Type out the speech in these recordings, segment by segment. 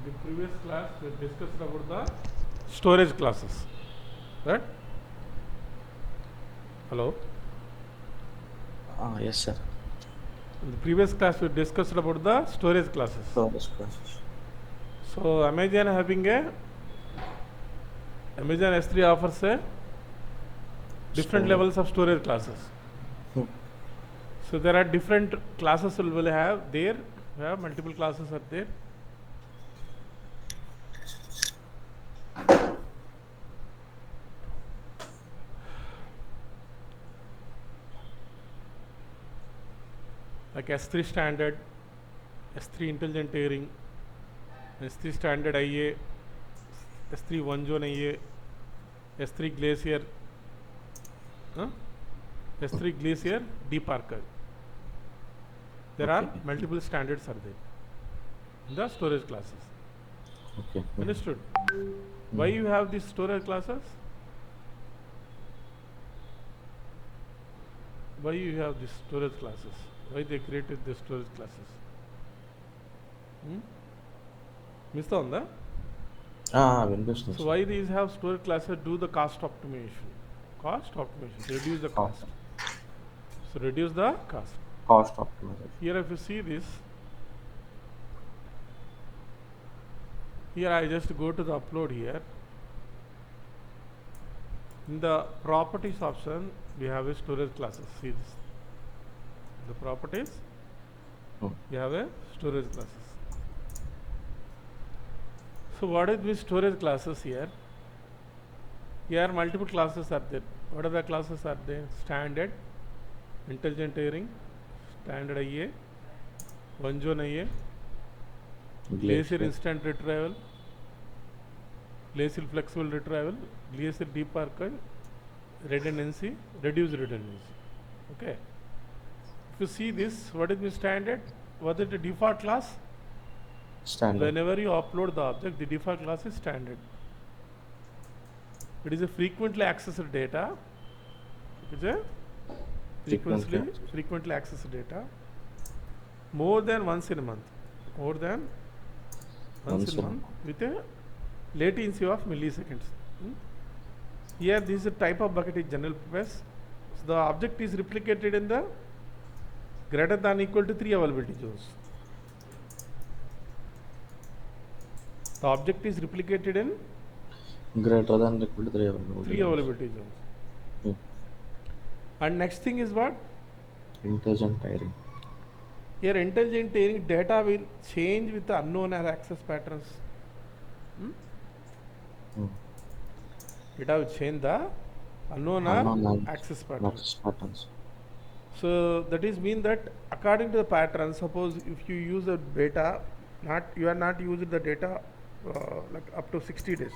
In the previous class, we discussed about the storage classes, right? Hello? Yes, sir. In the previous class, we discussed about the storage classes. Storage classes. So, Amazon S3 offers a different levels of storage classes. So, there are different classes will have there. We have multiple classes are there. Like S3 standard, S3 intelligent tiering, S3 standard IA, S3 one zone IA, S3 glacier, S3 glacier deep archive. There are multiple standards are there in the storage classes. Okay. Understood? Why you have these storage classes? Why you have these storage classes? Why they created the storage classes? Missed on that? Business. So why these have storage classes? Do the cost optimization. Cost optimization. Reduce the cost. So reduce the cost. Cost optimization. Here if you see this, here I just go to the upload here. In the properties option, we have a storage classes. See this. The properties, we have a storage classes. So what is this storage classes here? Here multiple classes are there. What are the classes are there? Standard, intelligent tiering, standard IA, one zone IA, glacier instant retrieval, glacial flexible retrieval, glacier deep archive, redundancy, reduced redundancy. Okay. If you see this, what is the standard? What is the default class? Standard. Whenever you upload the object, the default class is standard. It is a frequently accessed data. It is a frequently accessed data. More than once in a month. More than once in a month with a latency of milliseconds. Here, this is a type of bucket is general purpose. So the object is replicated in the greater than equal to 3 availability zones. The object is replicated in greater than equal to 3 availability zones. And next thing is what? Intelligent tiering. Here intelligent tiering data will change with the unknown access patterns. Data will change the unknown access patterns. So that is mean that according to the pattern, suppose if you use the data, you are not using the data like up to 60 days.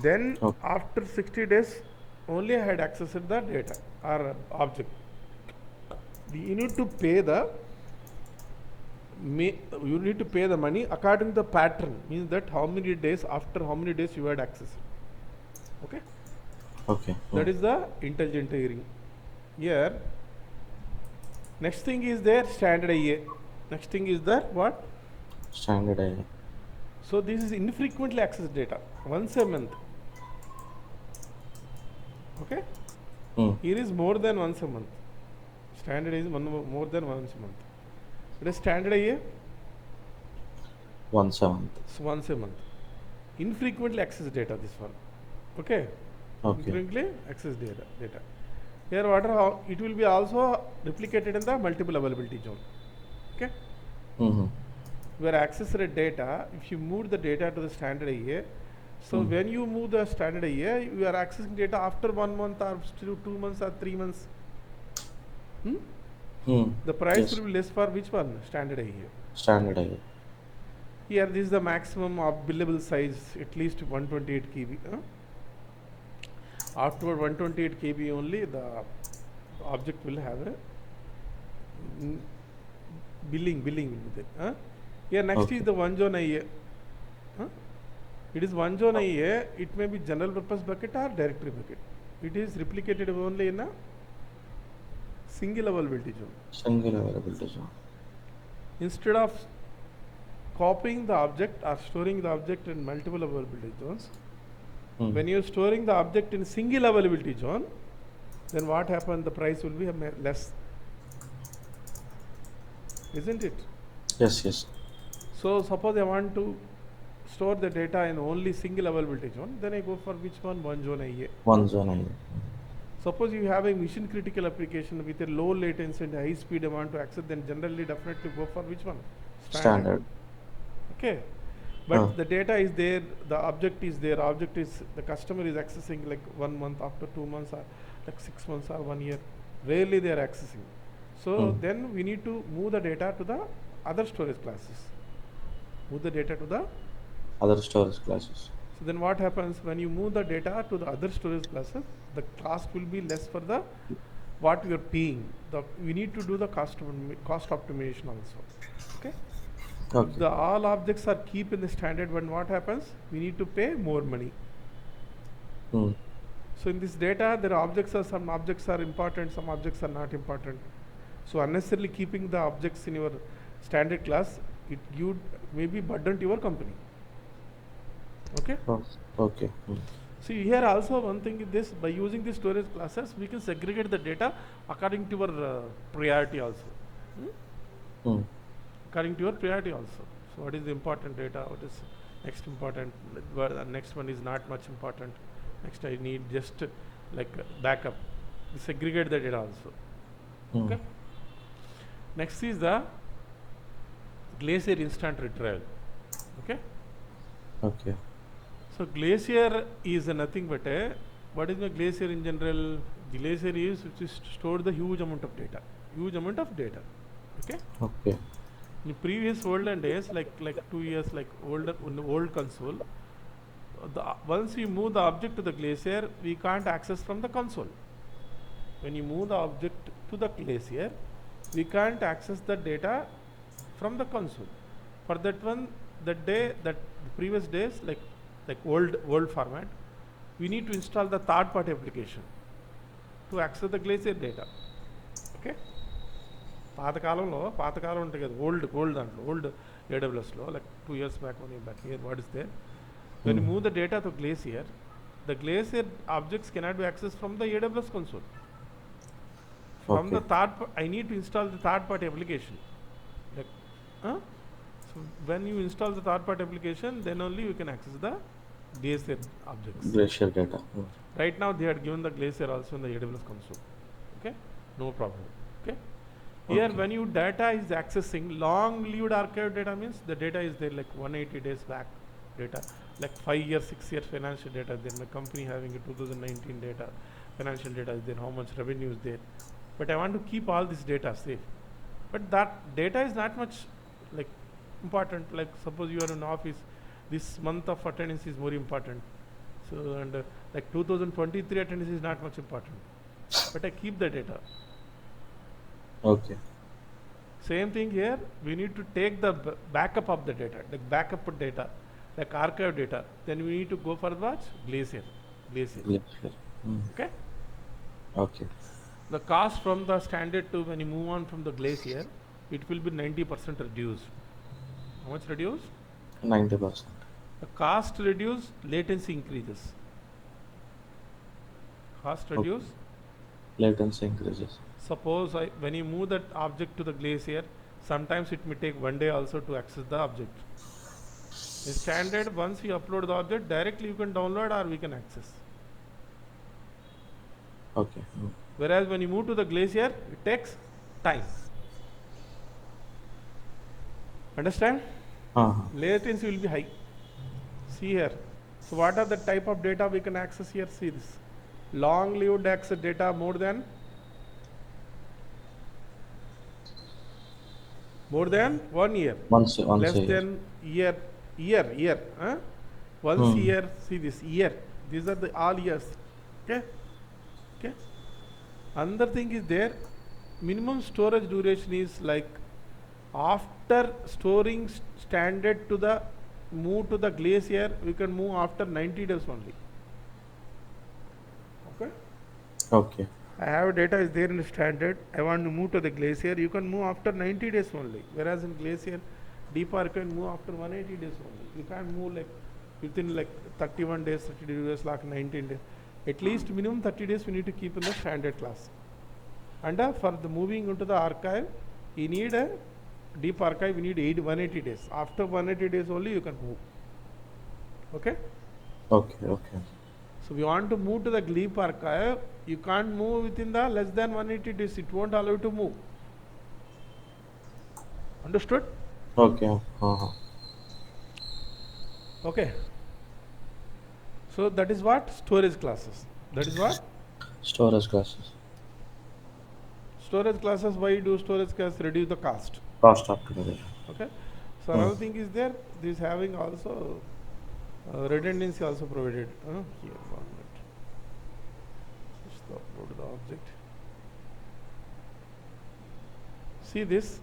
Then after 60 days, only I had accessed the data or object. You need to pay the money according to the pattern. Means that how many days after how many days you had access. Okay. Okay. That is the intelligent tiering. Here. Next thing is there standard IA. Next thing is there what? Standard IA. So this is infrequently accessed data. Once a month. Okay. Here is more than once a month. Standard is more than once a month. It is standard IA. Once a month. So once a month. Infrequently accessed data. This one. Okay. Infrequently accessed data. Here what it will be also replicated in the multiple availability zone. Okay. Where accessed data, if you move the data to the standard IA, so when you move the standard IA, you are accessing data after 1 month or 2 months or 3 months. The price will be less for which one? Standard IA. Standard IA. Here this is the maximum of billable size, at least 128 KB. After 128 KB only, the object will have a billing will be there. Here next is the one zone IA. It is one zone IA. It may be general purpose bucket or directory bucket. It is replicated only in a single availability zone. Single availability zone. Instead of copying the object or storing the object in multiple availability zones. Hmm. When you're storing the object in single availability zone, then what happens? The price will be less, isn't it? Yes, yes. So suppose I want to store the data in only single availability zone, then I go for which one? One zone IA. One zone I. Suppose you have a mission critical application with a low latency and high speed I want to access, then generally definitely go for which one? Standard. Okay. But the data is there, the object is there, the customer is accessing like 1 month, after 2 months, or like 6 months or 1 year. Rarely they are accessing. So then we need to move the data to the other storage classes. Move the data to the Other storage classes. So then what happens when you move the data to the other storage classes, the cost will be less for the what we are paying. We need to do the cost optimization also. Okay. Okay. The all objects are keep in the standard. When what happens, we need to pay more money. Hmm. So in this data, some objects are important, some objects are not important. So unnecessarily keeping the objects in your standard class, you maybe burden to your company. Okay. Okay. Hmm. See here also one thing is this, by using the storage classes, we can segregate the data according to your priority also. Hmm. According to your priority also. So what is the important data? What is next important? The next one is not much important. Next I need just like backup. We segregate the data also. Okay. Next is the Glacier instant retrieval. Okay. Okay. So Glacier is nothing but what is the Glacier in general? Glacier is which is store the huge amount of data. Okay. Okay. In previous olden days, like 2 years, like old console, once we move the object to the Glacier, we can't access from the console. When you move the object to the Glacier, we can't access the data from the console. For that one, previous days, like old format, we need to install the third-party application to access the Glacier data. Okay. పాతకాలంలో ఉంటుంది కదా old AWSలో like 2 years back, 1 year back. Here what is there? When you move the data to Glacier, the Glacier objects cannot be accessed from the AWS console. From the I need to install the third-party application. So when you install the third-party application, then only you can access the Glacier objects. Glacier data. Right now they had given the Glacier also in the AWS console. Okay, no problem. Okay. Here when you data is accessing long-lived archive data, means the data is there like 180 days back data, like 5 years, 6 years financial data. Then my company having a 2019 data, financial data is there, how much revenue is there. But I want to keep all this data safe. But that data is not much like important. Like suppose you are in office, this month of attendance is more important. So and like 2023 attendance is not much important. But I keep the data. Okay. Same thing here, we need to take the backup of the data, like backup data, like archive data. Then we need to go for what? Glacier. Okay? Okay. The cost from the standard to when you move on from the Glacier, it will be 90% reduced. How much reduced? 90%. The cost reduced, latency increases. Cost reduced. Latency increases. Suppose when you move that object to the Glacier, sometimes it may take 1 day also to access the object. In standard, once you upload the object, directly you can download or we can access. Okay. Whereas when you move to the Glacier, it takes time. Understand? Latency will be high. See here. So what are the type of data we can access here? See this. Long-lived access data more than 1 year. Once less a year. than year. Once year, see this year. These are the all years. Okay. Another thing is there, minimum storage duration is like after storing standard to the move to the Glacier, we can move after 90 days only. Okay. I have data is there in the standard. I want to move to the Glacier. You can move after 90 days only. Whereas in Glacier, deep archive move after 180 days only. You can't move like within like 31 days, 30 days, like 19 days. At least minimum 30 days we need to keep in the standard class. And for the moving into the archive, you need a deep archive, you need 180 days. After 180 days only you can move. Okay? Okay. Okay. So we want to move to the deep archive, you can't move within the less than 180 days. It won't allow you to move. Understood? Okay. Uh-huh. Okay. So that is what? Storage classes. That is what? Storage classes. Storage classes, why do storage classes? Reduce the cost. Cost optimization. Okay. So another thing is there, this having also redundancy also provided. Here, 1 minute. Just upload the object. See this?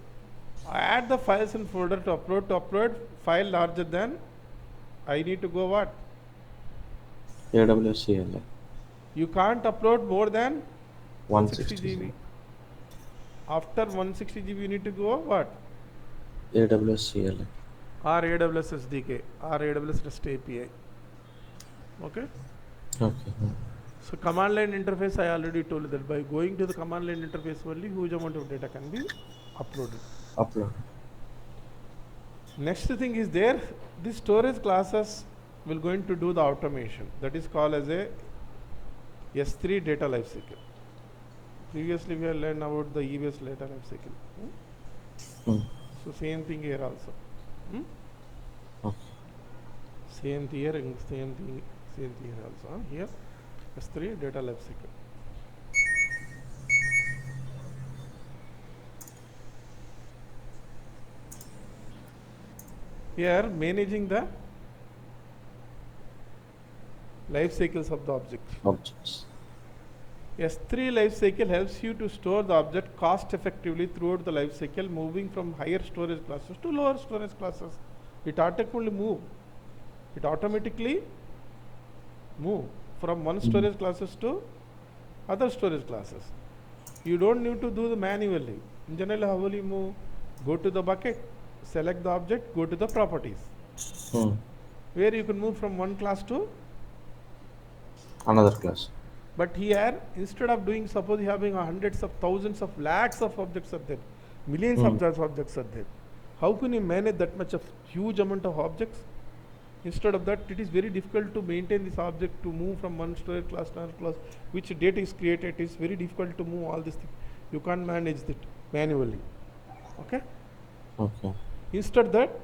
I add the files in folder to upload file larger than, I need to go what? AWS CLI. You can't upload more than 160 GB. After 160 GB you need to go what? AWS CLI. Or AWS SDK or AWS REST API. Okay? Okay. So command line interface, I already told you that by going to the command line interface only huge amount of data can be uploaded. Upload. Next thing is there, these storage classes will going to do the automation. That is called as a S3 data lifecycle. Previously we have learned about the EBS data lifecycle. So same thing here also. Okay. Same thing here and same thing here also. Here S3 data lifecycle. Here managing the life cycles of the object. Objects. S3 life cycle helps you to store the object cost effectively throughout the life cycle, moving from higher storage classes to lower storage classes. It automatically move from one storage classes to other storage classes. You don't need to do the manually. In general, how will you move? Go to the bucket, select the object, go to the properties. Where you can move from one class to another class. But here, instead of doing, suppose you having hundreds of thousands of lakhs of objects are there, millions of those objects are there. How can you manage that much of huge amount of objects? Instead of that, it is very difficult to maintain this object to move from one storage class to another class. Which data is created, it is very difficult to move all these things. You can't manage it manually. Okay? Okay. Instead that,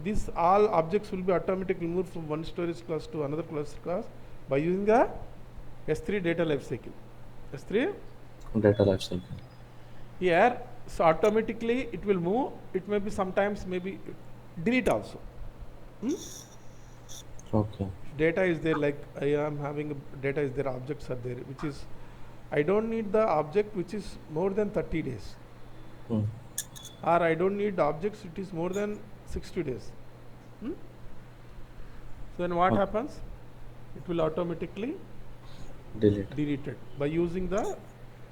these all objects will be automatically moved from one storage class to another class by using the S3 data lifecycle. S3 data lifecycle. Here, so automatically it will move. It may be sometimes maybe delete also. Okay. Data is there, like I am having data is there, objects are there, which is I don't need the object which is more than 30 days. Or I don't need the objects it is more than 60 days. So then what happens? It will automatically deleted by using the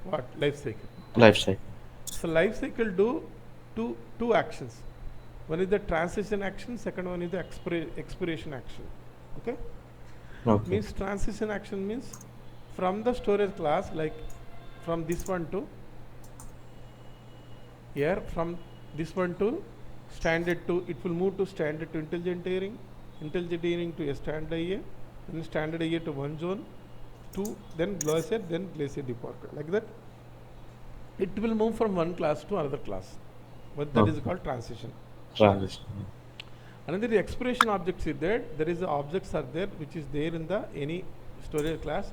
what? Life cycle. Life cycle. So life cycle do two actions. One is the transition action, second one is the expiration action. Okay? Means transition action means from the storage class, like from this one to here, from this one to standard to, it will move to standard to intelligent tiering to a standard IA, then standard IA to one zone, to then glacier department, like that. It will move from one class to another class, but that is called transition. Another expiration objects is there. There is objects are there which is there in the any storage class.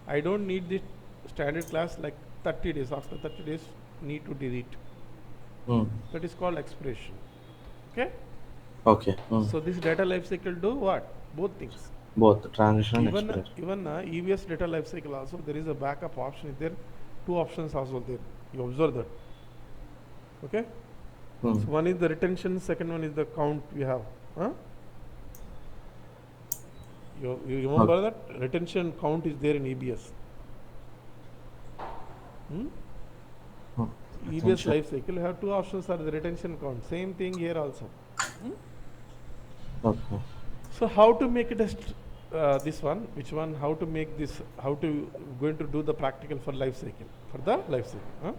I don't need the standard class like 30 days. After 30 days, need to delete. That is called expiration. Okay. Okay. So this data lifecycle do what? Both things. Both transition and expiration. Even EBS data lifecycle also there is a backup option. There, two options also there. You observe that. Okay. So one is the retention, second one is the count we have. You remember that? Retention count is there in EBS. EBS life cycle, you have two options are the retention count. Same thing here also. Okay. So how to make it as this one? Which one? How to make this? How to going to do the practical for life cycle? For the life cycle. Huh?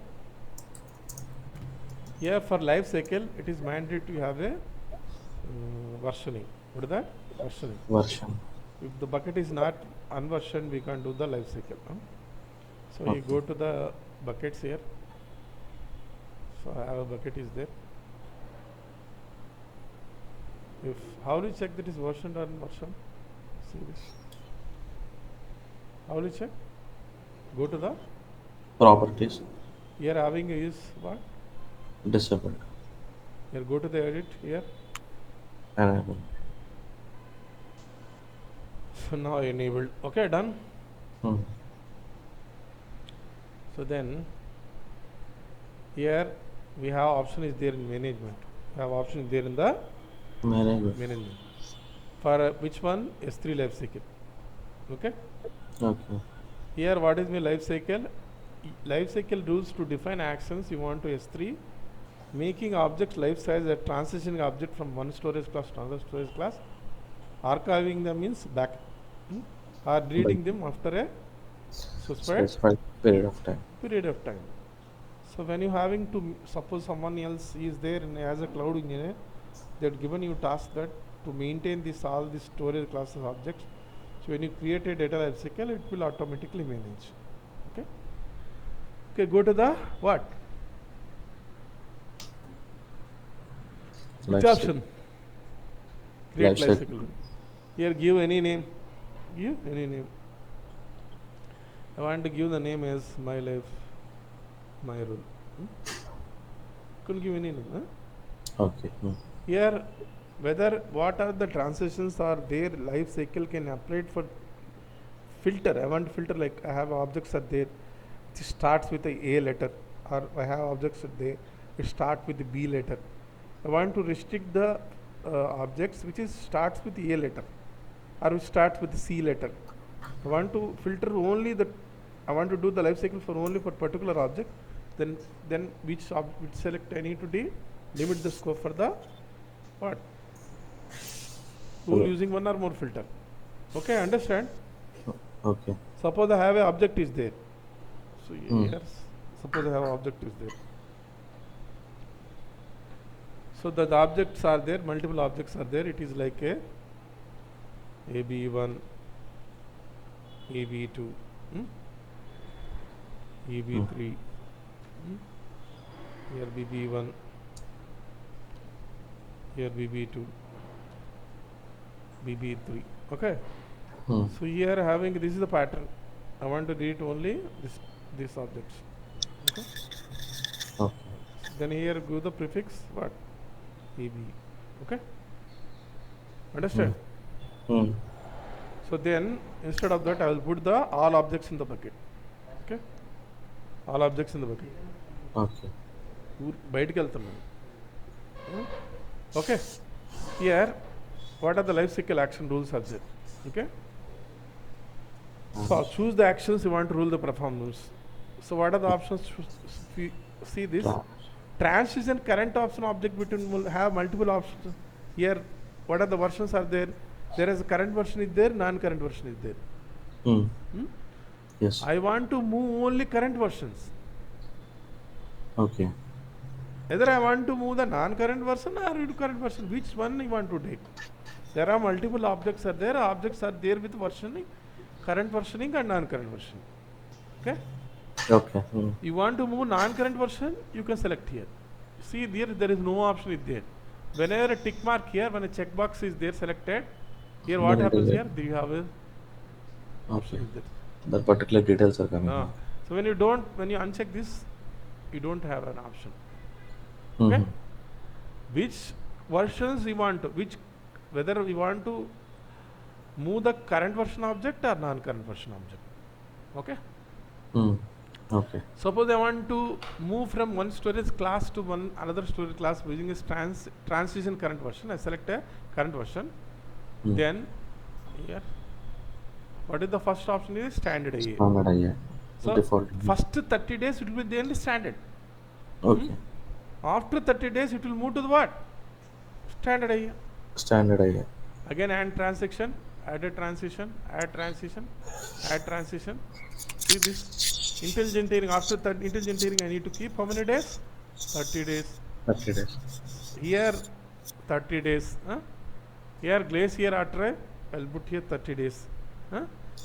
Here for life cycle, it is mandatory to have a versioning. What is that? Versioning. Version. If the bucket is not unversioned, we can't do the life cycle. Huh? So you Okay. go to the buckets here. So I have a bucket is there. If how do you check that is versioned or unversioned? See this. How will you check? Go to the Properties. here having is what? Disabled. Here go to the edit here. Enable. So now enabled. Okay, done. Hmm. So then here we have option is there in management. We have option is there in the management. For which one? S3 life cycle. Okay. Okay. Here what is my life cycle? Life cycle rules to define actions you want to S3. Making objects life size a transitioning object from one storage class to another storage class. Archiving them means back. Or reading them after a Specified period of time. So when you having to suppose someone else is there and as a cloud engineer, they've given you task that to maintain this all these storage classes objects. So when you create a data life cycle, it will automatically manage. Okay. Okay, go to the what? Which Life option? Create Life life cycle. cycle. Here give any name. Give any name. I want to give the name as my life, my rule. Couldn't give any name. Huh? Okay. Hmm. Here, whether what are the transitions are there, life cycle can apply for filter. I want to filter like I have objects are there. It starts with a letter, or I have objects are there. It starts with the B letter. I want to restrict the objects which is starts with A letter, or which starts with the C letter. I want to filter only the. I want to do the life cycle for only for particular object. Then which select I need to limit the scope for the what? Rule using one or more filter. Okay, understand? Okay. Suppose I have a object is there. So here, suppose I have object is there. So the objects are there, multiple objects are there. It is like a AB1, AB2, AB3, here BB1, here BB2, BB3. Okay. So here having this is the pattern. I want to read only this objects. Okay. Okay. Then here give the prefix what? AB. Okay. Understand? So then instead of that I will put the all objects in the bucket. Okay. All objects in the bucket. Okay. బయటికి వెళ్తున్నాను. Okay. Here what are the life cycle action rules are there? Okay. So choose the actions you want to rule the performance. So what are the options? See this. Transition current option object between will have multiple options. Here what are the versions are there? There is a current version is there, non-current version is there. Yes. I want to move only current versions. Okay. Either I want to move the non-current version or current version. Which one you want to take? There are multiple objects are there. Objects are there with versioning, current versioning and non-current versioning. Okay. Okay. You want to move non-current version, you can select here. See there is no option is there. Whenever a tick mark here, when a checkbox is there selected, here what happens here? Do you have a option is there? The particular details are coming. So when you uncheck this, you don't have an option. Okay. Which versions you want to, whether you want to move the current version object or non-current version object. Okay. Okay. Suppose I want to move from one storage class to another storage class using a transition current version. I select a current version. Then here, what is the first option is standard IA. Standard IA. So default. first 30 days it will be the only standard. Okay. After 30 days it will move to the what? standard IE. Standard IE. Again and transaction, add a transition, add transition, add transition. See this intelligent engineering. After that intelligent engineering, I need to keep how many days? 30 days. 30 days. Here 30 days. Here glacier archive, I'll put here 30 days.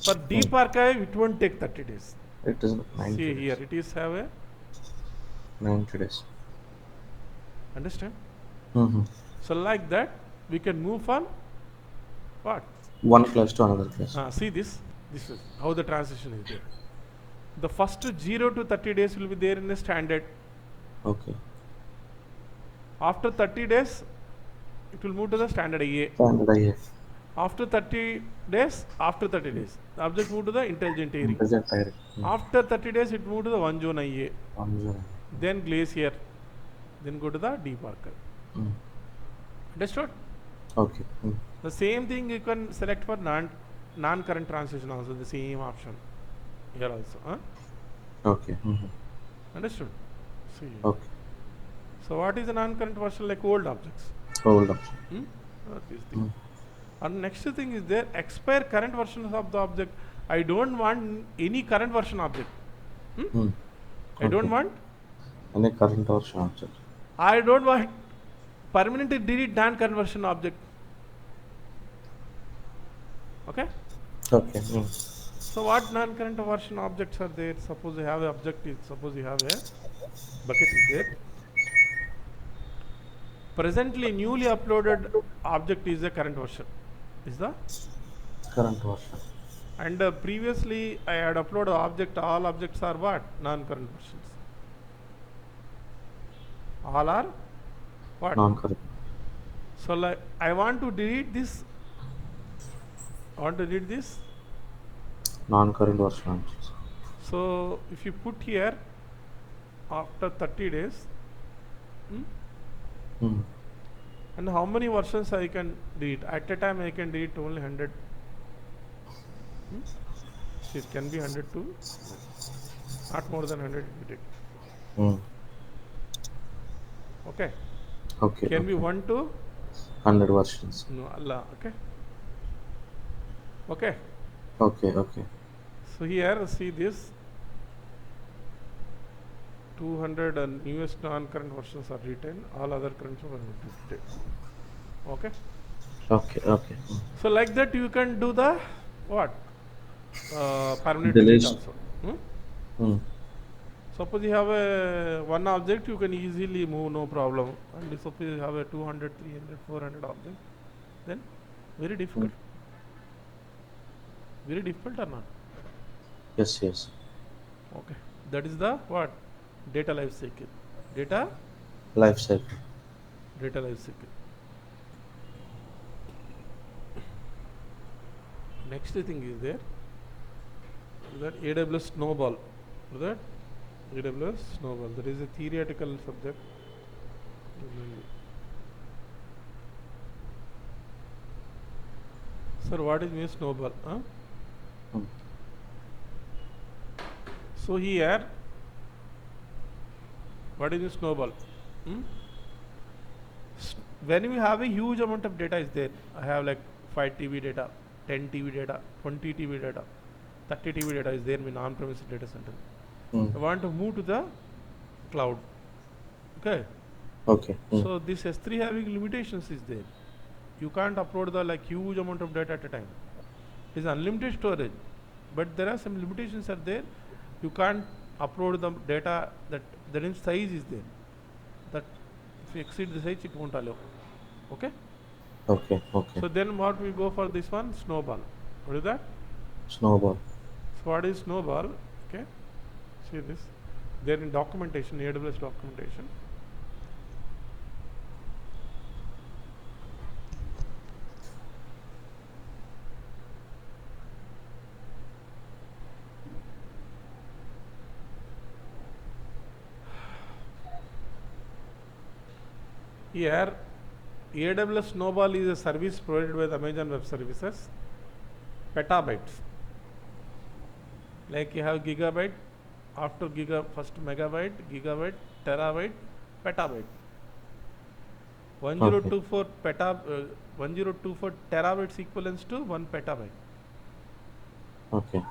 For deep archive, it won't take 30 days. It is 90 See days. here, it is have a 90 days. understand? Mm-hmm. So like that, we can move from what? One class to another class. See this. This is how the transition is there. The first 0 to 30 days will be there in the standard. Okay. After 30 days, it will move to the standard IA. Standard IE. After 30 days, the object move to the intelligent engineering. Intelligent IE. After 30 days, it moved to the one zone IA. One zone. Then glacier. Then go to the deep archive. Understood? Okay. The same thing you can select for non-current transition also, the same option here also. Okay. Understood? See. Okay. So what is the non-current version? Like old objects. Hold up. This thing. And next thing is there expire current versions of the object. I don't want any current version object. I don't want. Any current version object. I don't want permanently delete non-current version object. Okay. Okay. So what non-current version objects are there? Suppose you have an object. Suppose you have a bucket is there. Presently, newly uploaded object is the current version. Is the Current version. and previously I had uploaded object. All objects are what? Non-current versions. All are what? Non-current. So like I want to delete this. I want to delete this. Non-current version objects. So if you put here after 30 days, and how many versions I can delete? At a time I can delete only 100. It can be 100 too, not more than 100 if you take. Okay. Okay. Can be 1 to 100 versions. no Allah. Okay. Okay. Okay. Okay. So here see this 200 and newest non-current versions are retained. All other current are retained. Okay. Okay. Okay. So like that you can do the what? Permanent delete also. Suppose you have a one object, you can easily move, no problem. And suppose you have a 200, 300, 400 object, then very difficult. Very difficult or not? Yes. Yes. Okay. That is the what? Data life cycle. Data Life cycle. life cycle. Next thing is there. That AWS snowball. That AWS snowball. That is a theoretical subject. Sir, what is mean snowball? So here, what is a snowball? When you have a huge amount of data is there, I have like 5 TB data, 10 TB data, 20 TB data, 30 TB data is there in on-premise data center. I want to move to the cloud. Okay. Okay. So this S3 having limitations is there. You can't upload the like huge amount of data at a time. It is unlimited storage, but there are some limitations are there. You can't upload the data that in size is there. That if you exceed the size, it won't allow. Okay. Okay. Okay. So then what we go for this one? Snowball. What is that? Snowball. So what is snowball? Okay. See this. There in documentation, AWS documentation. Here, AWS Snowball is a service provided by the Amazon Web Services. Petabytes. Like you have gigabyte, after first megabyte, gigabyte, terabyte, petabyte. 1024 1024 terabytes equivalents to 1 petabyte. Okay.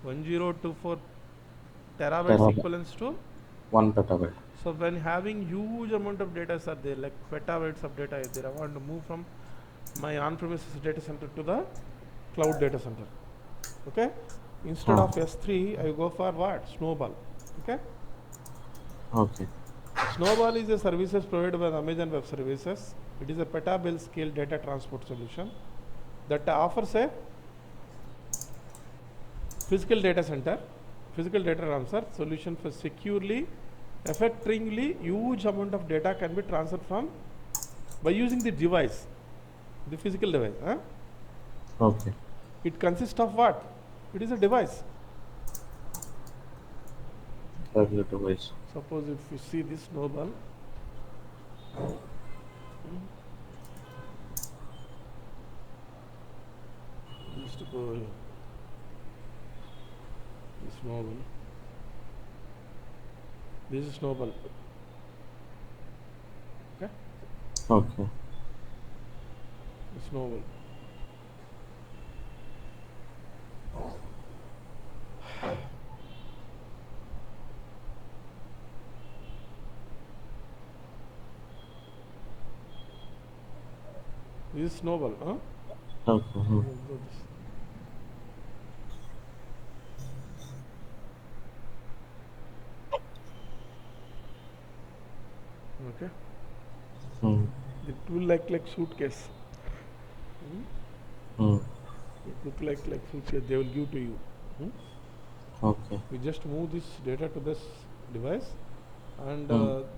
1024 terabytes Terabyte. equivalents to 1 petabyte. So when having huge amount of data are there, like petabytes of data is there, I want to move from my on-premises data center to the cloud data center. Okay? Instead of S3, I go for what? Snowball. Okay? Okay. Snowball is a services provided by Amazon Web Services. It is a petabyte scale data transport solution that offers a physical data transfer solution for securely, effectively huge amount of data can be transferred from by using the device, the physical device. Okay. It consists of what? It is a device. Regular device. Suppose if you see this snowball, just to go here. This snowball. This is snowball. Okay? Okay. Snowball. This is snowball, huh? Okay. Okay. It will like suitcase. It look like suitcase. They will give to you. Okay. We just move this data to this device and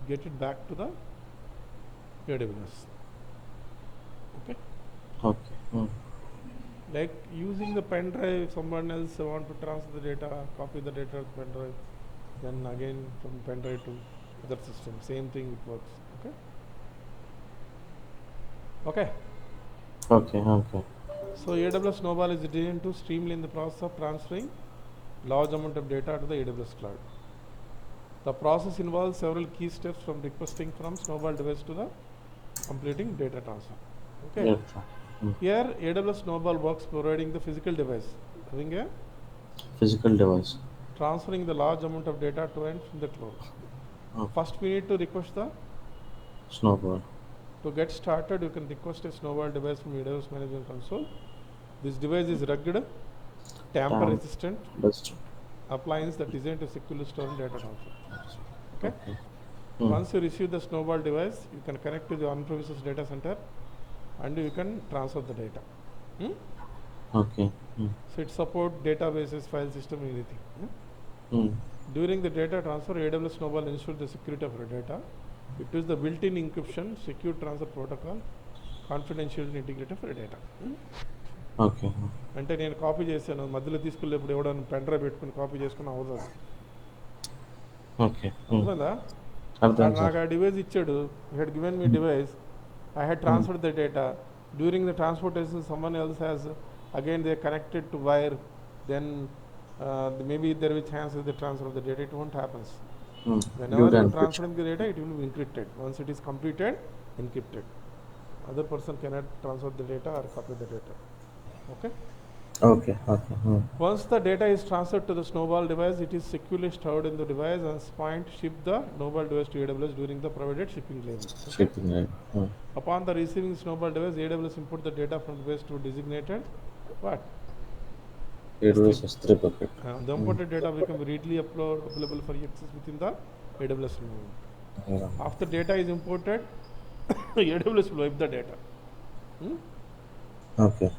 get it back to the AWS. Okay. Okay. Like using the pen drive, someone else want to transfer the data, copy the data to pen drive, then again from pen drive to other system. Same thing it works. Okay. Okay. So AWS Snowball is designed to streamline the process of transferring large amount of data to the AWS cloud. The process involves several key steps from requesting from Snowball device to the completing data transfer. Okay. Here AWS Snowball works providing the physical device, having a physical device, transferring the large amount of data to and from the cloud. First we need to request the Snowball. To get started, you can request a Snowball device from AWS Management Console. This device is rugged, tamper-resistant appliance that is designed to securely store data transfer. Okay. Once you receive the Snowball device, you can connect to the on-premises data center, and you can transfer the data. Okay. So it supports databases, file system, anything. During the data transfer, AWS Snowball ensures the security of your data. It is the built-in encryption, secure transfer protocol, confidential integrity of your data. Okay. అంటే నేను copy చేశాను మధ్యలో తీసుకెళ్ళేప్పుడు ఎవడన్నా pen drive పెట్టుకుని copy చేసుకుని అవుతుంది. Okay. అవుతుందా? నాకు ఆ డివైస్ ఇచ్చాడు. He had given me device. I had transferred the data. During the transportation, someone else has again they connected to wire. Then maybe there will be chance of the transfer of the data. It won't happen. Whenever you are transferring the data, it will be encrypted. Once it is completed, encrypted. Other person cannot transfer the data or copy the data. Okay. Once the data is transferred to the Snowball device, it is securely stored in the device and ship the Snowball device to AWS during the provided shipping lane. Okay? Upon the receiving Snowball device, AWS import the data from the device to designated what? AWS S3 bucket. The imported data will become readily available for access within the AWS environment. After data is imported, AWS will wipe the data. Okay.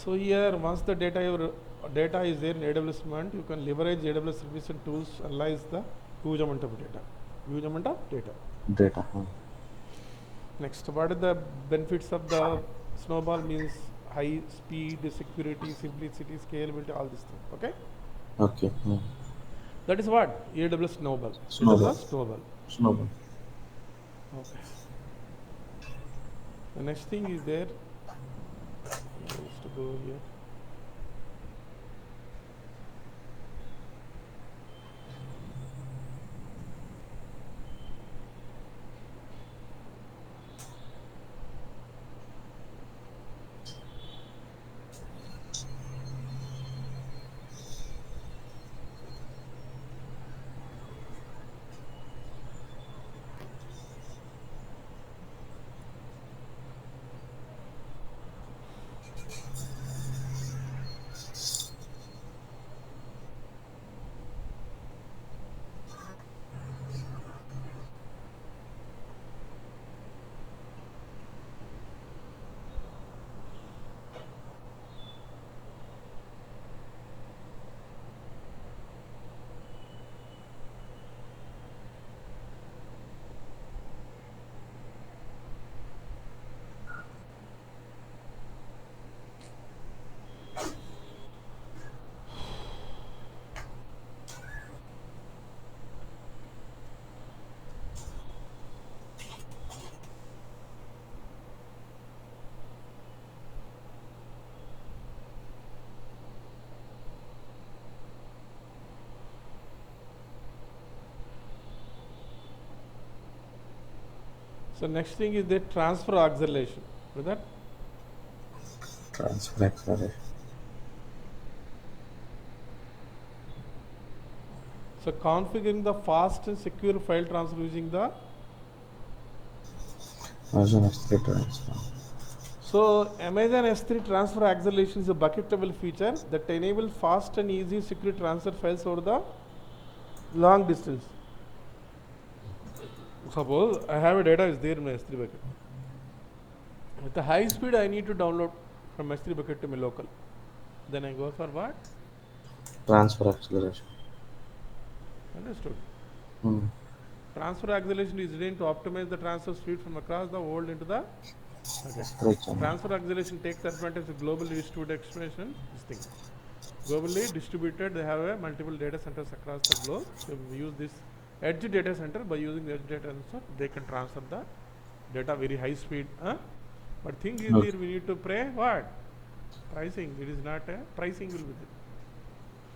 So here, once the data is there in AWS environment, you can leverage AWS service and tools, analyze the huge amount of data. Next, what are the benefits of the Snowball? Means high speed, security, simplicity, scalability, all these things. Okay. That is what AWS Snowball. Snowball. Okay. The next thing is there. Just to go here. So next thing is the transfer acceleration. With that, Transfer acceleration. so configuring the fast and secure file transfer using the. Version S3 transfer. So Amazon S3 transfer acceleration is a bucket level feature that enables fast and easy secure transfer files over the long distance. Suppose I have a data is there in my S3 bucket. With the high speed, I need to download from S3 bucket to my local. Then I go for what? Transfer acceleration. Understood. Hmm. Transfer acceleration is designed to optimize the transfer speed from across the world into the. Okay. Right, channel. Transfer acceleration takes advantage of globally distributed expression. This thing. Globally distributed, they have a multiple data centers across the globe. So we use this edge data center. By using the edge data center, they can transfer the data very high speed. But thing is Okay. here we need to pay what? Pricing. It is not a pricing will be there.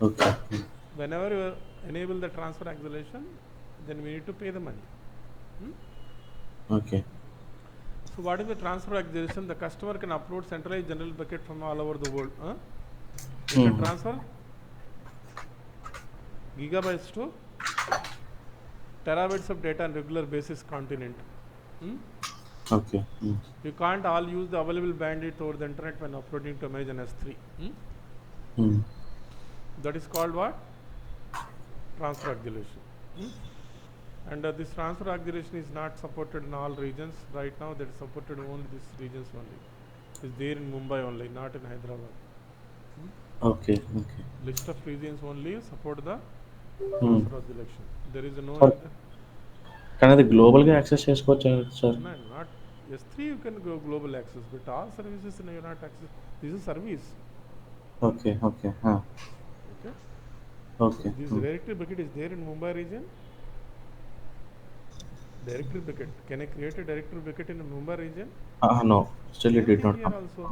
Okay. Whenever you enable the transfer acceleration, then we need to pay the money. Okay. So what is the transfer acceleration? The customer can upload centralized general bucket from all over the world. You can transfer gigabytes to terabytes of data on regular basis continent. Okay. You can't all use the available bandwidth over the internet when uploading to Amazon S3. That is called what? Transfer acceleration. And this transfer acceleration is not supported in all regions. Right now that is supported only these regions only. It's there in Mumbai only, not in Hyderabad. Okay. Okay. List of regions only support the Hmm. transfer acceleration. There is no. Sir, కానీ అది గ్లోబల్గా access చేసుకోవచ్చు sir? No, not S3 you can go global access, but all services you not access. This is service. Okay. Okay. Okay. Okay. This directory bucket is there in Mumbai region. Directory bucket. Can I create a directory bucket in Mumbai region? No, still it did not Here come. also.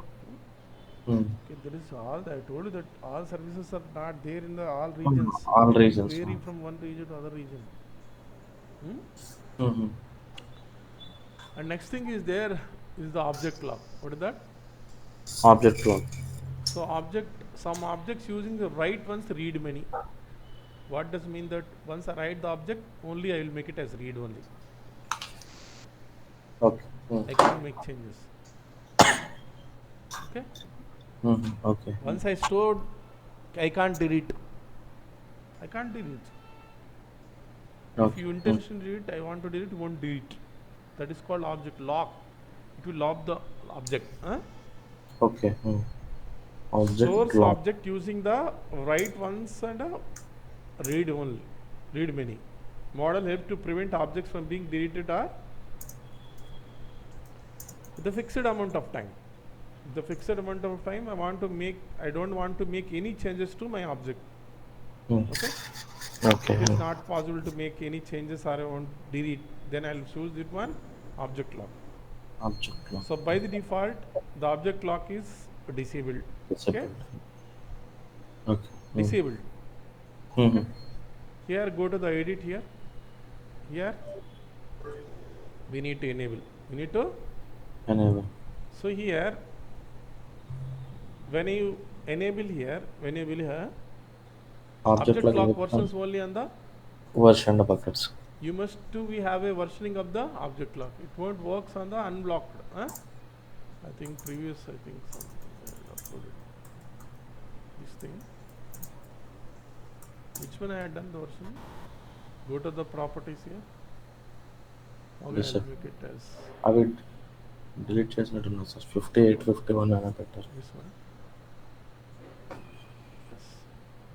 Okay, there is all. I told you that all services are not there in the all regions. All regions. Vary from one region to other region. And next thing is there is the object lock. What is that? Object lock. So some objects using the write once, read many. What does mean that once I write the object, only I will make it as read only. Okay. I can't make changes. Okay. Okay. Once I stored, I can't delete. I can't delete. If you intentionally delete, I want to delete, you won't delete. That is called object lock. It will lock the object. Okay. Object Source lock. object using the write once and read only, read many. Model help to prevent objects from being deleted or with a fixed amount of time. The fixed amount of time I don't want to make any changes to my object. Okay. Okay. It is not possible to make any changes or I want delete. Then I'll choose this one, object lock. Object lock. So by the default, the object lock is disabled. Okay. Okay. Disabled. Okay. Here, go to the edit here. Here, we need to enable. We need to Enable. So here, when you enable here, object lock versions only on the version of buckets. You must we have a versioning of the object lock. It won't works on the unblocked. I think something I uploaded. This thing. Which one I had done the version? Go to the properties here. Okay, Yes, sir. I'll make it as I will delete చేసినట్టున్నా sir 58 51 అలా పెట్టారు. this one. Yes.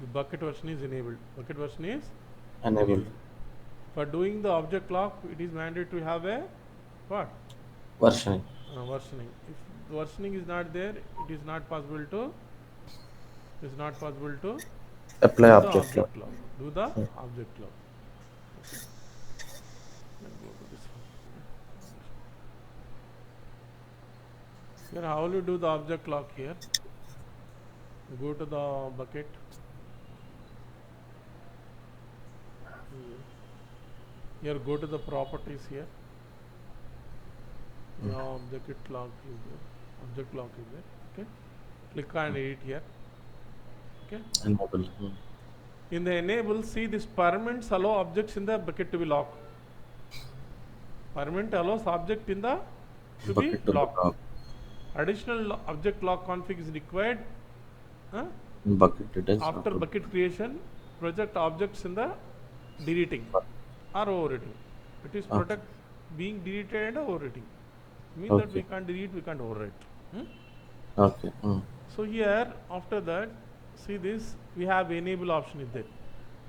The bucket version is enabled. Bucket version is Enabled. For doing the object lock, it is mandated to have a what? Versioning. Versioning. If versioning is not there, it is not possible to Apply do object the lock. object lock. Do the object lock. Okay. Then go to this one. Here, how will you do the object lock here? You go to the bucket. Here, go to the properties here. Now object lock is there. Object lock is there. Okay. Click on edit here. Okay. Enable. In the enable, see this permanents allow objects in the bucket to be locked. Permanent allows object in the to Bucket be to locked. lock. Additional object lock config is required Bucket details. after bucket creation. Project objects in the deleting or overwriting. It is protect being deleted and overwriting. Means that we can't delete, we can't overwrite. Okay. So here after that, see this, we have enable option is there.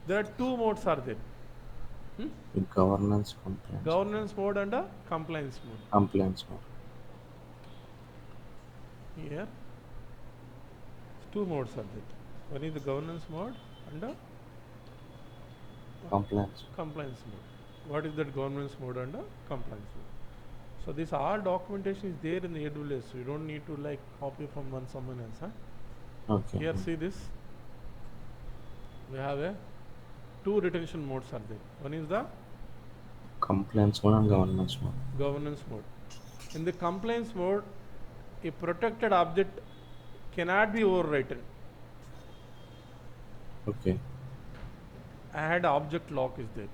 There are two modes are there. Governance compliance. Governance mode and a compliance mode. Compliance mode. Here two modes are there. One is the governance mode and a Compliance. compliance mode. What is that governance mode and a compliance mode? So this all documentation is there in the AWS. So you don't need to like copy from someone else. Okay. Here see this. We have a two retention modes are there. One is the Compliance mode and governance mode. governance mode. In the compliance mode, a protected object cannot be overwritten. Okay. Add object lock is there.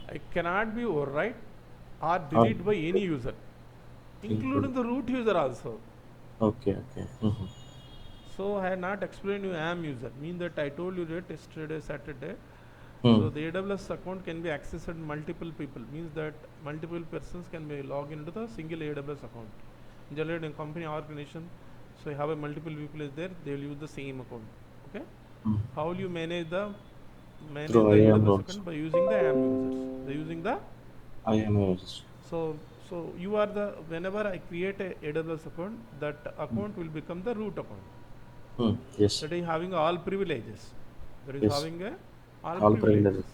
It cannot be overwrite or delete by any user, including the root user also. Okay. So I had not explained you am user. Mean that I told you that yesterday, Saturday. So the AWS account can be accessed multiple people. Means that multiple persons can be logged into the single AWS account. Generally in company organization, so you have a multiple people is there. They will use the same account. Okay. How will you manage the Through IAM AWS roles. account? By using the AM users. By using the IAM users. so you are the whenever I create a AWS account, that account will become the root account. Yes. That is having all privileges. That is Yes. having a All privileges.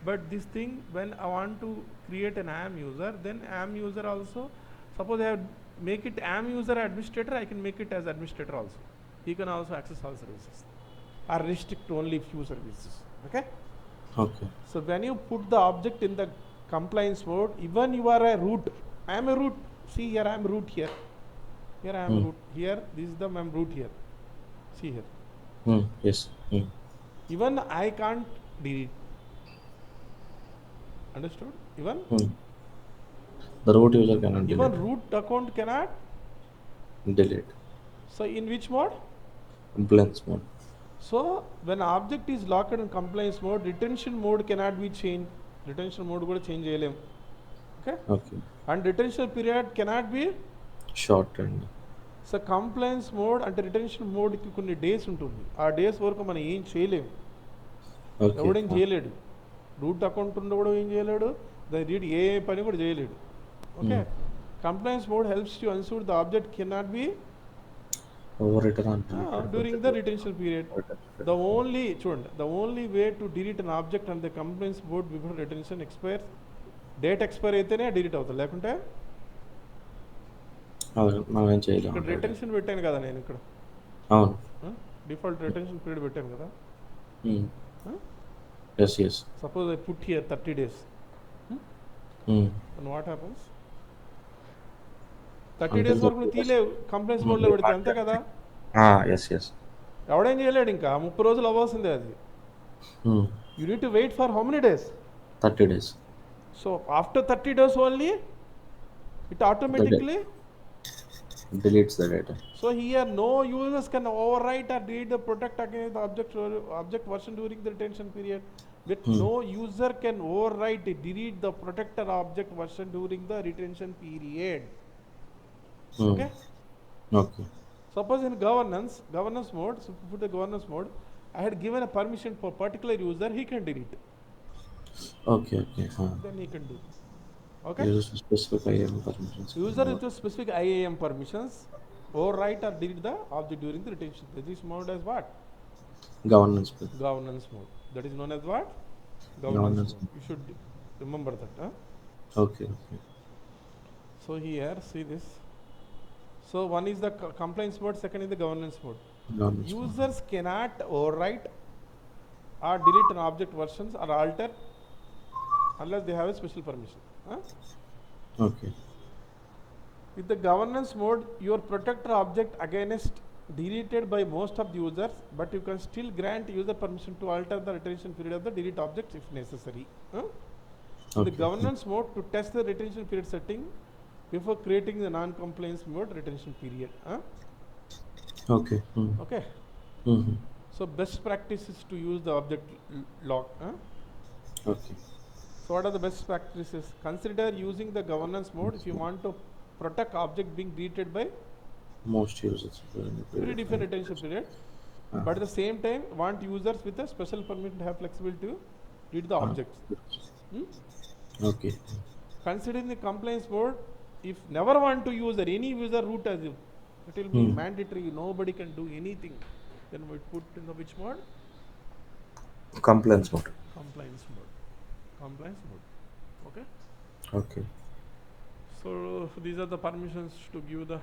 But this thing, when I want to create an AM user, then AM user also, suppose I have make it AM user administrator, I can make it as administrator also. He can also access all services or restrict only few services. Okay. Okay. So when you put the object in the compliance mode, even you are a root. I am a root. See here I am root here. Here I am root. Here this is the I am root here. See here. Yes. Even I can't delete. Understood? Even The root user cannot delete. even root account cannot. Delete. So in which mode? Compliance mode. So when object is locked in compliance mode, retention mode cannot be changed. Retention mode కూడా change చేయలేం. Okay? Okay. And retention period cannot be. Shortened. So compliance mode అంటే retention మోడ్కి కొన్ని days ఉంటుంది. ఆ days వరకు మనం ఏం చేయలేము. Okay. ఎవడేం చేయలేడు. రూట్ అకౌంట్ ఉన్న కూడా ఏం చేయలేడు. దాని రీడ్ ఏ పని కూడా చేయలేడు. Okay. Compliance mode helps to ensure the object cannot be Overwritten during the retention period. The only చూడండి, the only way to delete an object and the compliance mode before retention expire, date expire అయితేనే delete అవుతుంది, లేకుంటే మనం ఏం చేయలేము. ఇక్కడ retention పెట్టాను కదా నేను ఇక్కడ. అవును. డిఫాల్ట్ రిటెన్షన్ పీరియడ్ పెట్టాను కదా. Yes. Suppose I put here 30 days. And what happens? 30 days వరకు నువ్వు తీలేవు, కంప్లైంట్స్ మోడ్లో పెడితే అంతే కదా. Yes. ఎవడేం చేయలేడు, ఇంకా 30 రోజులు అవ్వాల్సిందే అది. You need to wait for how many days? 30 days. So after 30 days only, it automatically Deletes the data. So here no users can overwrite or delete the protect against the object version during the retention period. With no user can overwrite, delete the protector object version during the retention period. Okay. Suppose in governance mode, so put the governance mode, I had given a permission for particular user, he can delete. Okay. Then he can do. Okay. User specific IAM permissions. User with specific IAM permissions overwrite or delete the object during the retention. This mode as what? Governance mode. Governance mode. That is known as what? Governance mode. You should remember that. Okay. So here, see this. So one is the compliance mode, second is the governance mode. Users cannot overwrite or delete an object versions or alter unless they have a special permission. Okay. With the governance mode, your protector object against deleted by most of the users, but you can still grant user permission to alter the retention period of the delete objects if necessary. In the governance mode, to test the retention period setting before creating the non-compliance mode retention period. Okay. Okay. So best practice is to use the object lock. Okay. So what are the best practices? Consider using the governance mode if you want to protect object being deleted by Most users. predefined retention period, but at the same time want users with a special permission to have flexibility to read the objects. Okay. Considering the compliance mode, if never want to use or any user root as you, it will be mandatory, nobody can do anything. Then we put in the which mode? Compliance mode. Compliance mode. Compliance mode. Okay. Okay. So these are the permissions to give the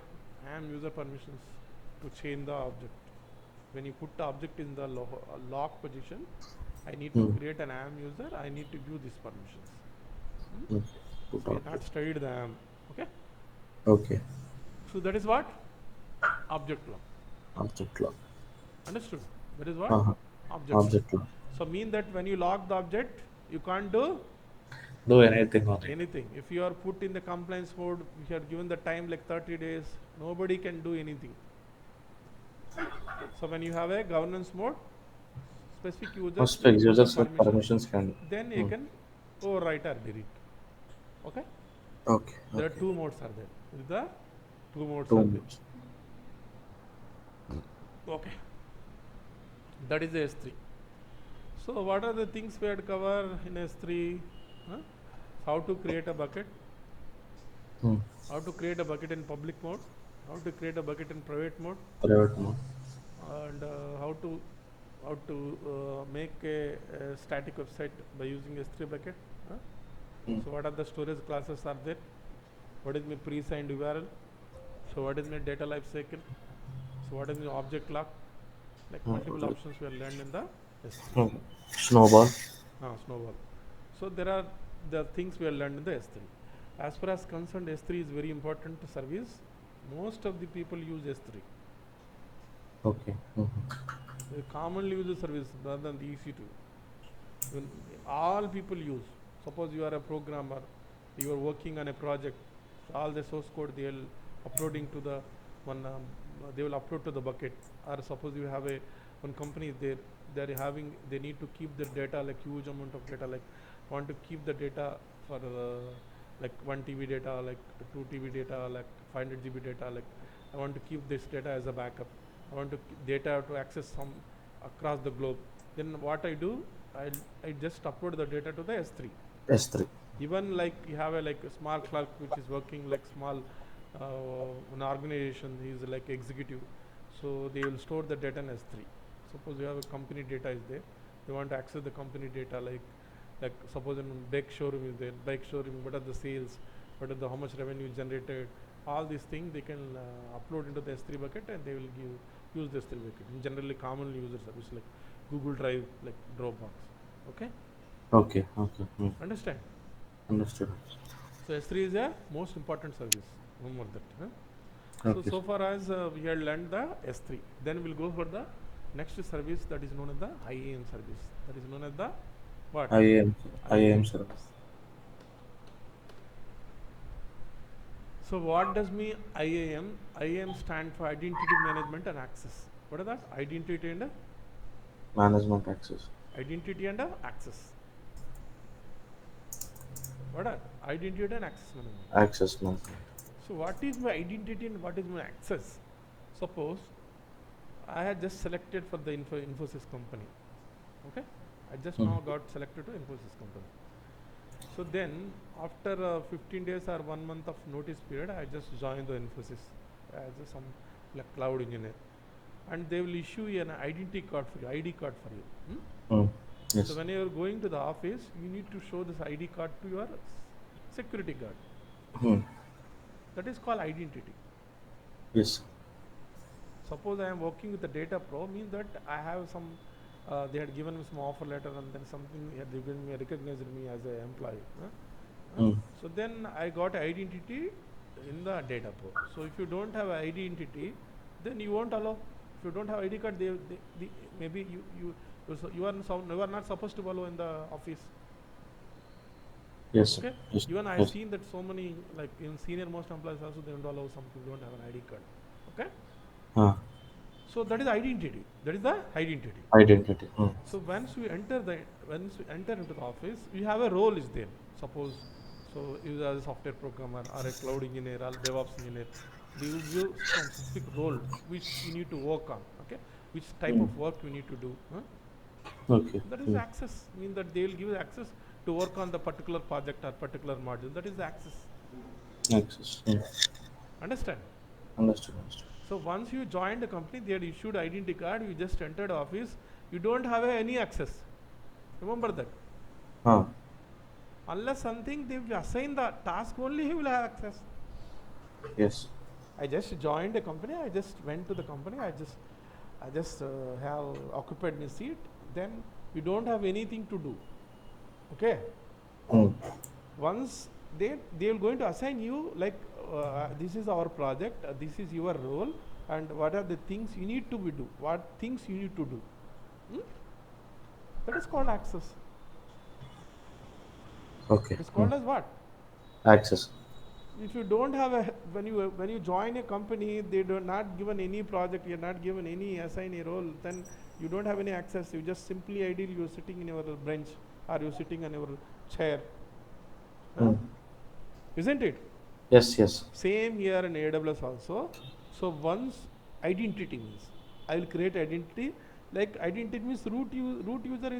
AM user permissions to change the object. When you put the object in the lock position, I need to create an AM user, I need to give these permissions. We have not studied the AM. Okay. Okay. So that is what? Object lock. Object lock. Understood? That is what? Object lock. So mean that when you lock the object, you can't do anything on it. anything. If you are put in the compliance mode, we have given the time like 30 days, nobody can do anything. So when you have a governance mode, specific users with permissions can. Then you can overwrite or delete. Okay? Okay. There are two modes are there. The two modes Two are there. modes. Okay. That is the S3. So what are the things we had to cover in S3? How to create a bucket, how to create a bucket in public mode, how to create a bucket in private mode, and how to make a static website by using S3 bucket. So what are the storage classes are there? What is my pre-signed URL? So what is my data lifecycle? So what is my object lock? Like multiple options we have learned in the S3. Snowball. Snowball. So there are the things we have learned in the S3. As far as concerned, S3 is very important to service. Most of the people use S3. Okay. They commonly use the service rather than the EC2. When all people use. Suppose you are a programmer, you are working on a project, all the source code they will uploading to the one. They will upload to the bucket. Or suppose you have one company they need to keep their data, like huge amount of data, like want to keep the data for like 1 TB data, like 2 TB data, like 500 GB data, like I want to keep this data as a backup. I want to data to access some across the globe. Then what I do, I just upload the data to the S3. S3. Even like you have a small clerk which is working like small an organization, he is like executive, so they will store the data in S3. Suppose you have a company data is there, they want to access the company data, like suppose in bike showroom is there, bike showroom, what are the sales, what are the how much revenue generated, all these things they can upload into the S3 bucket and they will use the S3 bucket. In generally commonly used service like Google Drive, like Dropbox. Okay? Okay. Understand? Understood. So S3 is a most important service. Remember that. Okay. So far as we had learned the S3, then we'll go for the next service that is known as the IAM service. That is known as the what? IAM service. So what does mean IAM? IAM stands for Identity Management and Access. What is that? Identity and Management access. Identity and access. What are identity and access management? Access management. So what is my identity and what is my access? Suppose I had just selected for the Infosys company. Okay, I just now got selected to Infosys company. So then after 15 days or 1 month of notice period, I just joined the Infosys as some like cloud engineer, and they will issue an identity card for you, ID card for you. Yes. So when you are going to the office, you need to show this ID card to your security guard. That is called identity. Yes. Suppose I am working with the data pro, means that I have some, they had given me some offer letter and then something had recognized me as an employee. So then I got identity in the data pool. So if you don't have identity, then you won't allow. If you don't have ID card, maybe you are not supposed to allow in the office. Yes, sir. Okay. Yes. Even I've Yes. seen that so many, like in senior most employees also, they don't allow, some people don't have an ID card. Okay. So that is identity. That is the identity. Identity. So once we enter into the office, we have a role is there. Suppose, so you are a software programmer or a cloud engineer or DevOps engineer, we will give some specific role which you need to work on. Okay, which type of work you need to do. Okay. That is access. Mean that they will give access to work on the particular project or particular module. That is the access. Access. Understand? Understood. Understood. So once you join the company, they had issued identity card. You just entered office. You don't have any access. Remember that. Unless something they will assign the task, only he will have access. Yes. I just joined the company. I just went to the company. I just have occupied my seat. Then you don't have anything to do. Okay. Once they will going to assign you, like this is our project, this is your role, and what are the things you need to do, what things you need to do. That is called access. Okay. It's called as what? Access. If you don't have when you join a company, they do not given any project, you're not given any assign a role, then you don't have any access. You just simply ideally you're sitting in your bench or you're sitting on your chair. Isn't it? Yes, yes. Same here in AWS also. So once identity means, I will create identity. Like identity means root user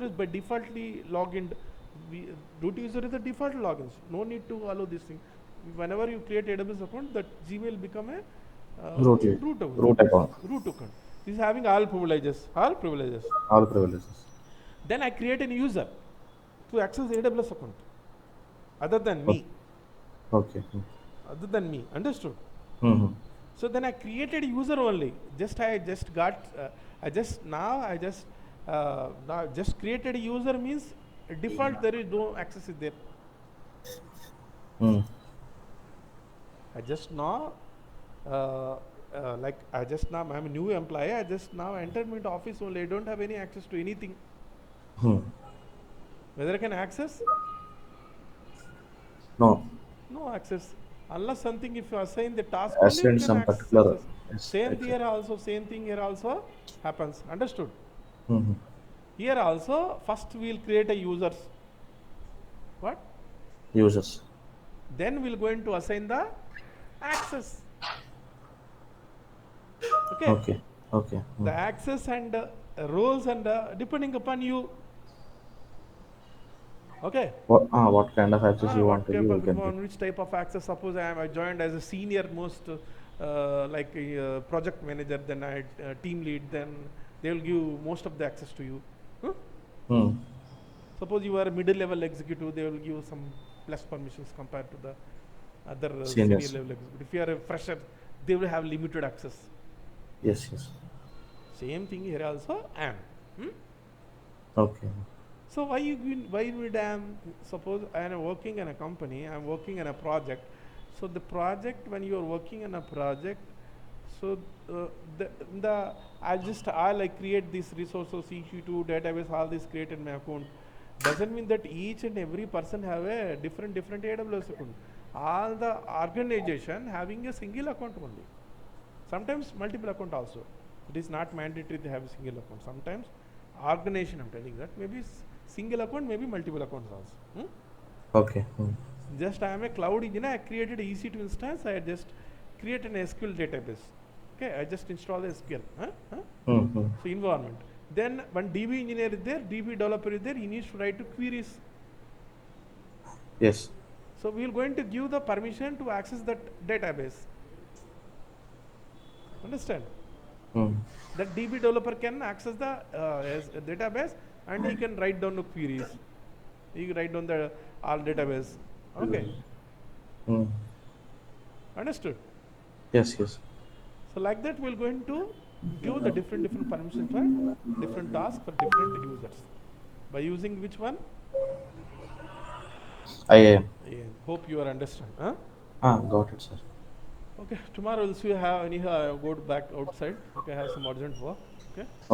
is by defaultly logged. Root user is the default logins. No need to allow this thing. Whenever you create AWS account, that Gmail become a root account. This is having all privileges. All privileges. Then I create a user to access AWS account. Other than me. Okay. Other than me. Understood? So then I created user only. I just created a user means default there is no access is there. I just now I'm a new employee. I just now entered into office only. I don't have any access to anything. Whether I can access? No access. Unless something, if you assign the task, assign some particular. Same thing here also happens. Understood? Here also, first we will create a users. What? Users. Then we will going to assign the access. Okay. The access and roles and depending upon you. Okay. What kind of access you want to give? Which type of access? Suppose I joined as a senior most like a project manager, then I team lead, then they will give most of the access to you. Suppose you are a middle level executive, they will give some less permissions compared to the other senior level executive. If you are a fresher, they will have limited access. Yes. Same thing here also. Okay. So why would I am, suppose I am working in a company, I am working in a project. So the project, when you are working in a project, so I create these resources, EC2, database, all this created in my account. Doesn't mean that each and every person have a different AWS account. All the organization having a single account only. Sometimes multiple account also. It is not mandatory to have a single account. Sometimes organization, I'm telling that, maybe single account, maybe multiple accounts also. Okay. Just I am a cloud engineer, I created a EC2 instance, I just create an SQL database. Okay, I just install the SQL. So environment. Then when DB engineer is there, DB developer is there, he needs to write to queries. Yes. So we are going to give the permission to access that database. Understand? That DB developer can access the database and he can write down the queries. He can write down the all database. Okay. Understood? Yes. So like that, we're going to give the different permissions for different tasks for different users. By using which one? IAM. Hope you are understand. Got it, sir. Okay, tomorrow we'll see you have any go back outside. Okay, have some urgent work. Okay.